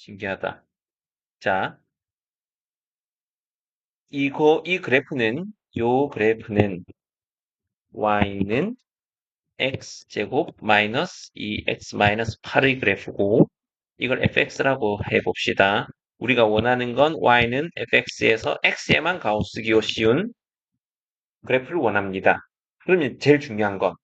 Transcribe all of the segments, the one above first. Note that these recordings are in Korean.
신기하다. 자, 요 그래프는 y는 x제곱 마이너스 2x 마이너스 8의 그래프고, 이걸 fx라고 해봅시다. 우리가 원하는 건 y는 fx에서 x에만 가우스 기호 씌운 그래프를 원합니다. 그러면 제일 중요한 건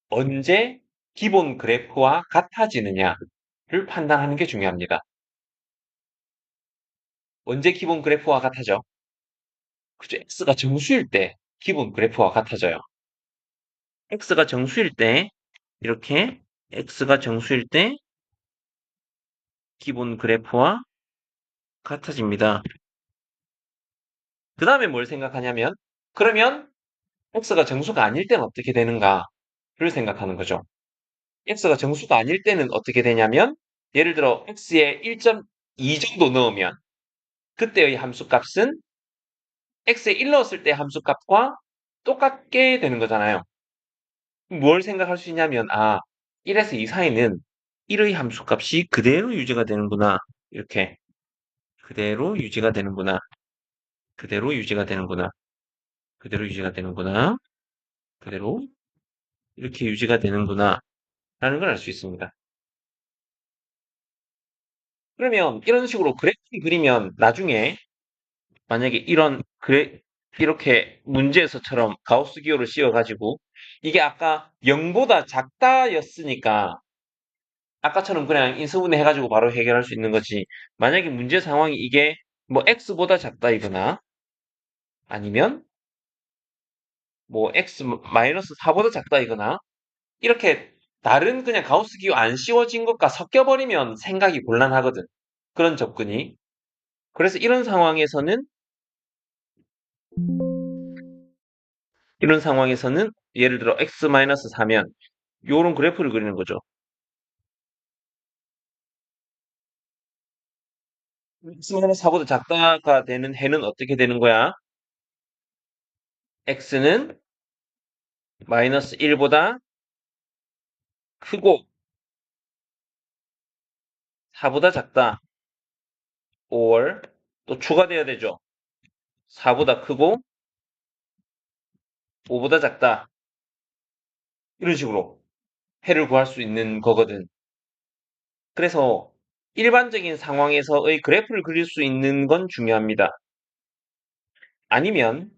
언제 기본 그래프와 같아지느냐를 판단하는 게 중요합니다. 언제 기본 그래프와 같아져? 그죠? x가 정수일 때 기본 그래프와 같아져요. x가 정수일 때 이렇게 x가 정수일 때 기본 그래프와 같아집니다. 그 다음에 뭘 생각하냐면 그러면 x가 정수가 아닐 때는 어떻게 되는가를 생각하는 거죠. x가 정수가 아닐 때는 어떻게 되냐면 예를 들어 x에 1.2 정도 넣으면 그때의 함수값은 x에 1 넣었을 때 함수값과 똑같게 되는 거잖아요. 뭘 생각할 수 있냐면 1에서 2 사이는 1의 함수값이 그대로 유지가 되는구나. 이렇게 그대로 유지가 되는구나. 그대로 유지가 되는구나. 그대로 유지가 되는구나. 그대로 이렇게 유지가 되는구나. 라는 걸 알 수 있습니다. 그러면 이런 식으로 그래프 그리면 나중에 만약에 이렇게 문제에서처럼 가우스 기호를 씌워가지고 이게 아까 0보다 작다였으니까 아까처럼 그냥 인수분해 해가지고 바로 해결할 수 있는 거지. 만약에 문제 상황이 이게 뭐 x보다 작다이거나 아니면 뭐 x 마이너스 4보다 작다이거나 이렇게 다른 그냥 가우스 기호 안 씌워진 것과 섞여버리면 생각이 곤란하거든. 그런 접근이. 그래서 이런 상황에서는 예를 들어 x-4면 요런 그래프를 그리는 거죠. x-4보다 작다가 되는 해는 어떻게 되는 거야? x는 마이너스 1보다 크고 4보다 작다. or 또 추가돼야 되죠. 4보다 크고 5보다 작다. 이런 식으로 해를 구할 수 있는 거거든. 그래서 일반적인 상황에서의 그래프를 그릴 수 있는 건 중요합니다. 아니면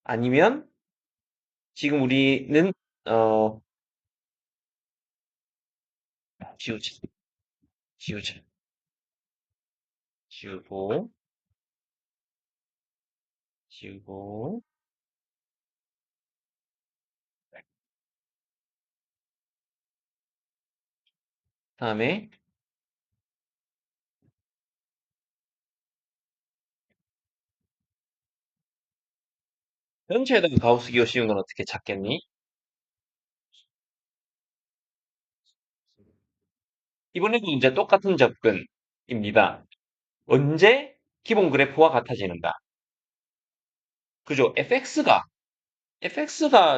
아니면 지금 우리는 어 지우자. 지우자. 지우고 지우고 다음에 전체에다가 가우스 기호 씌운 건 어떻게 찾겠니? 이번에도 이제 똑같은 접근입니다. 언제 기본 그래프와 같아지는가? 그죠? fx가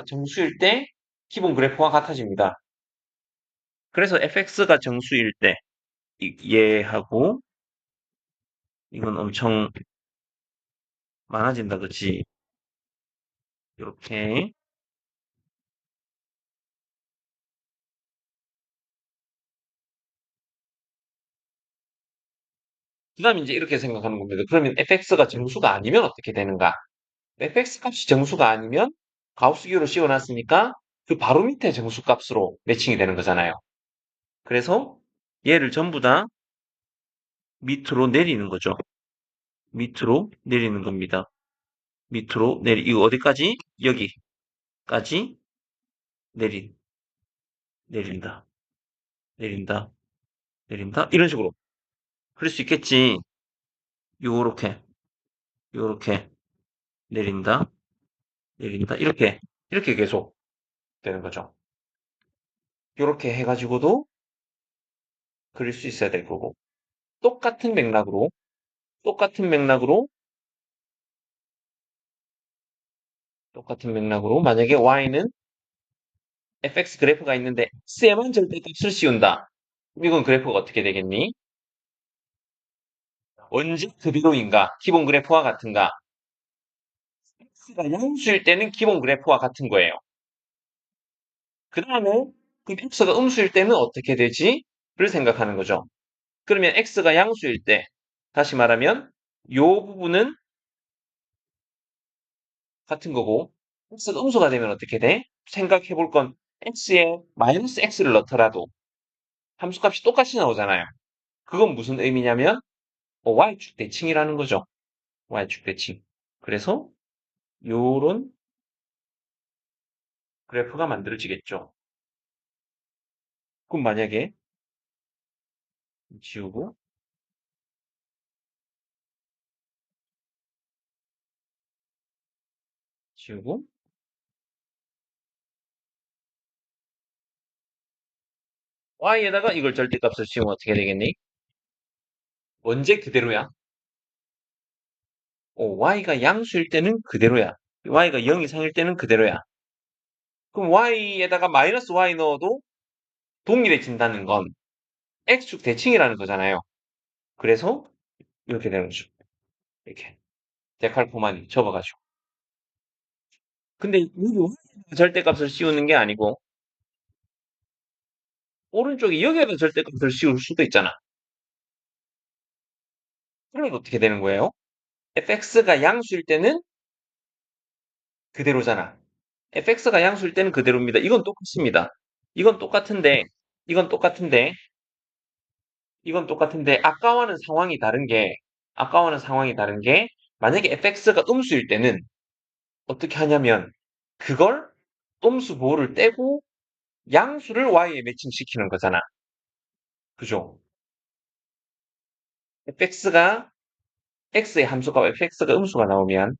정수일 때 기본 그래프와 같아집니다. 그래서 fx가 정수일 때 얘하고 이건 엄청 많아진다, 그치? 이렇게. 그 다음에 이제 이렇게 생각하는 겁니다. 그러면 fx가 정수가 아니면 어떻게 되는가? fx 값이 정수가 아니면 가우스 기호로 씌워놨으니까 그 바로 밑에 정수 값으로 매칭이 되는 거잖아요. 그래서 얘를 전부 다 밑으로 내리는 거죠. 밑으로 내리는 겁니다. 이거 어디까지? 여기까지 내린, 내린다, 내린다, 내린다. 이런 식으로. 그럴 수 있겠지. 요렇게, 요렇게 내린다, 내린다. 이렇게 계속 되는 거죠. 요렇게 해가지고도 그릴 수 있어야 될 거고. 똑같은 맥락으로, 똑같은 맥락으로, 똑같은 맥락으로, 만약에 y는 fx 그래프가 있는데 x에만 절대값을 씌운다. 이건 그래프가 어떻게 되겠니? 언제 그대로인가? 기본 그래프와 같은가? x가 양수일 때는 기본 그래프와 같은 거예요. 그 다음에 그 x가 음수일 때는 어떻게 되지? 를 생각하는 거죠. 그러면 x가 양수일 때, 다시 말하면 이 부분은 같은 거고 x가 음수가 되면 어떻게 돼? 생각해 볼 건 x에 마이너스 x를 넣더라도 함수값이 똑같이 나오잖아요. 그건 무슨 의미냐면 y축 대칭이라는 거죠. y축 대칭. 그래서 요런 그래프가 만들어지겠죠. 그럼 만약에 지우고 지우고 y에다가 이걸 절대값을 씌우면 어떻게 되겠니? 언제 그대로야? y가 양수일 때는 그대로야. y가 0 이상일 때는 그대로야. 그럼 y에다가 마이너스 y 넣어도 동일해진다는 건 x축 대칭이라는 거잖아요. 그래서 이렇게 되는 거죠. 이렇게 데칼코마니 접어가지고. 근데 여기 y에다가 절대값을 씌우는 게 아니고 오른쪽에 여기에다 절대값을 씌울 수도 있잖아. 그러면 어떻게 되는 거예요? fx가 양수일 때는 그대로잖아. fx가 양수일 때는 그대로입니다. 이건 똑같습니다. 이건 똑같은데, 이건 똑같은데, 이건 똑같은데, 아까와는 상황이 다른 게, 만약에 fx가 음수일 때는 어떻게 하냐면, 그걸 음수 보호를 떼고 양수를 y에 매칭시키는 거잖아. 그죠? fx가, x의 함수가 fx가 음수가 나오면,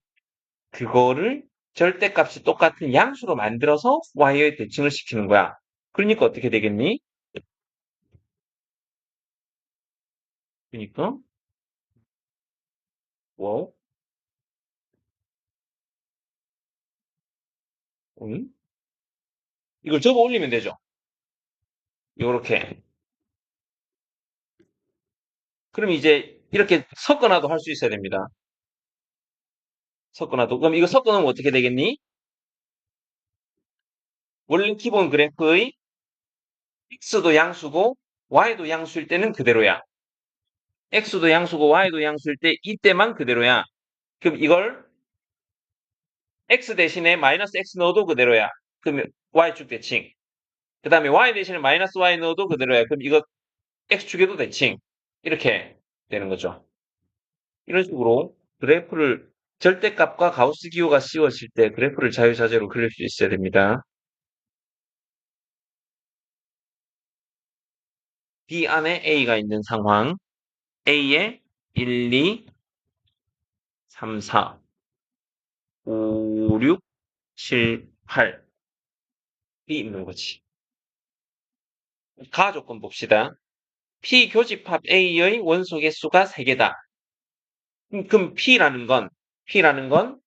그거를 절대값이 똑같은 양수로 만들어서 y에 대칭을 시키는 거야. 그러니까 어떻게 되겠니? 그러니까, 뭐, 응? 이걸 접어 올리면 되죠. 요렇게. 그럼 이제 이렇게 섞어놔도 할 수 있어야 됩니다. 섞어놔도. 그럼 이거 섞어놓으면 어떻게 되겠니? 원래 기본 그래프의 x도 양수고 y도 양수일 때는 그대로야. x도 양수고 y도 양수일 때 이때만 그대로야. 그럼 이걸 x 대신에 마이너스 x 넣어도 그대로야. 그러면 y축 대칭. 그 다음에 y 대신에 마이너스 y 넣어도 그대로야. 그럼 이거 x축에도 대칭. 이렇게 되는 거죠. 이런 식으로 그래프를 절대값과 가우스 기호가 씌워질 때 그래프를 자유자재로 그릴 수 있어야 됩니다. B 안에 A가 있는 상황. A에 1, 2, 3, 4, 5, 6, 7, 8이 있는 거지. 가조건 봅시다. P 교집합 A의 원소 개수가 3개다. 그럼 P라는 건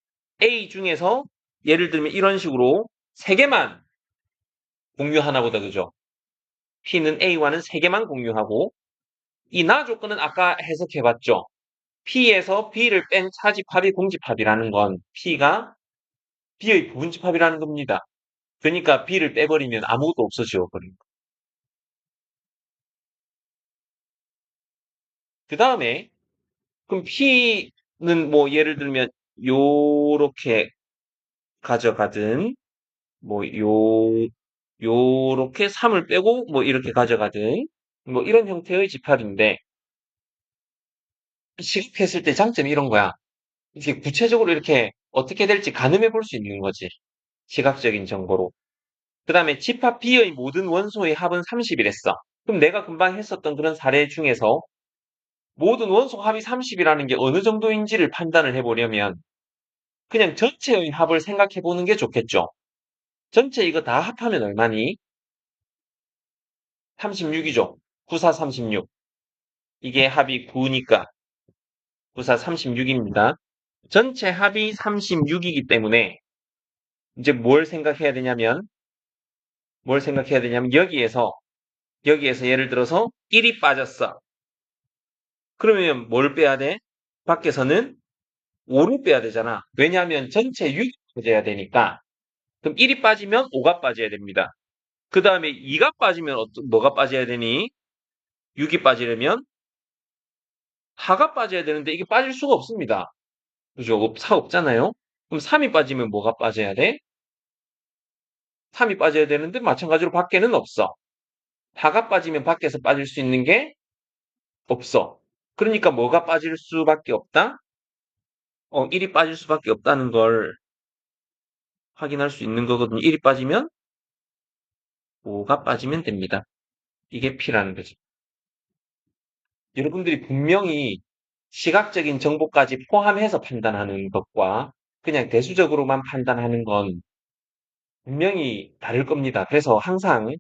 A 중에서 예를 들면 이런 식으로 3개만 공유하나 보다, 그죠? P는 A와는 3개만 공유하고 이 나 조건은 아까 해석해봤죠. P에서 B를 뺀 차집합이 공집합이라는 건 P가 B의 부분집합이라는 겁니다. 그러니까 B를 빼버리면 아무것도 없어져 버린 거. 그 다음에 그럼 P는 뭐 예를 들면 요렇게 가져가든 뭐 요렇게 3을 빼고 뭐 이렇게 가져가든 뭐 이런 형태의 집합인데 시각했을 때 장점이 이런 거야. 이게 구체적으로 이렇게 어떻게 될지 가늠해 볼 수 있는 거지. 시각적인 정보로. 그 다음에 집합 B의 모든 원소의 합은 30이랬어. 그럼 내가 금방 했었던 그런 사례 중에서 모든 원소 합이 30이라는 게 어느 정도인지를 판단을 해보려면 그냥 전체의 합을 생각해 보는 게 좋겠죠. 전체 이거 다 합하면 얼마니? 36이죠. 94, 36. 이게 합이 9니까 94, 36입니다. 전체 합이 36이기 때문에 이제 뭘 생각해야 되냐면 여기에서 여기에서 예를 들어서 1이 빠졌어. 그러면 뭘 빼야 돼? 밖에서는 5를 빼야 되잖아. 왜냐하면 전체 6이 빠져야 되니까. 그럼 1이 빠지면 5가 빠져야 됩니다. 그 다음에 2가 빠지면 뭐가 빠져야 되니? 6이 빠지려면 4가 빠져야 되는데 이게 빠질 수가 없습니다. 그죠? 4 없잖아요? 그럼 3이 빠지면 뭐가 빠져야 돼? 3이 빠져야 되는데 마찬가지로 밖에는 없어. 4가 빠지면 밖에서 빠질 수 있는 게 없어. 그러니까 뭐가 빠질 수밖에 없다? 1이 빠질 수밖에 없다는 걸 확인할 수 있는 거거든요. 1이 빠지면 5가 빠지면 됩니다. 이게 P라는 거죠. 여러분들이 분명히 시각적인 정보까지 포함해서 판단하는 것과 그냥 대수적으로만 판단하는 건 분명히 다를 겁니다. 그래서 항상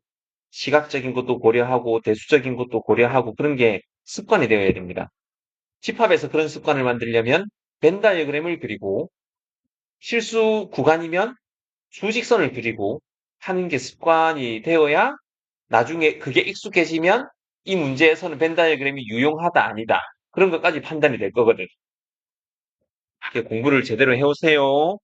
시각적인 것도 고려하고 대수적인 것도 고려하고 그런 게 습관이 되어야 됩니다. 집합에서 그런 습관을 만들려면 벤 다이어그램을 그리고 실수 구간이면 수직선을 그리고 하는 게 습관이 되어야 나중에 그게 익숙해지면 이 문제에서는 벤 다이어그램이 유용하다 아니다. 그런 것까지 판단이 될 거거든. 공부를 제대로 해오세요.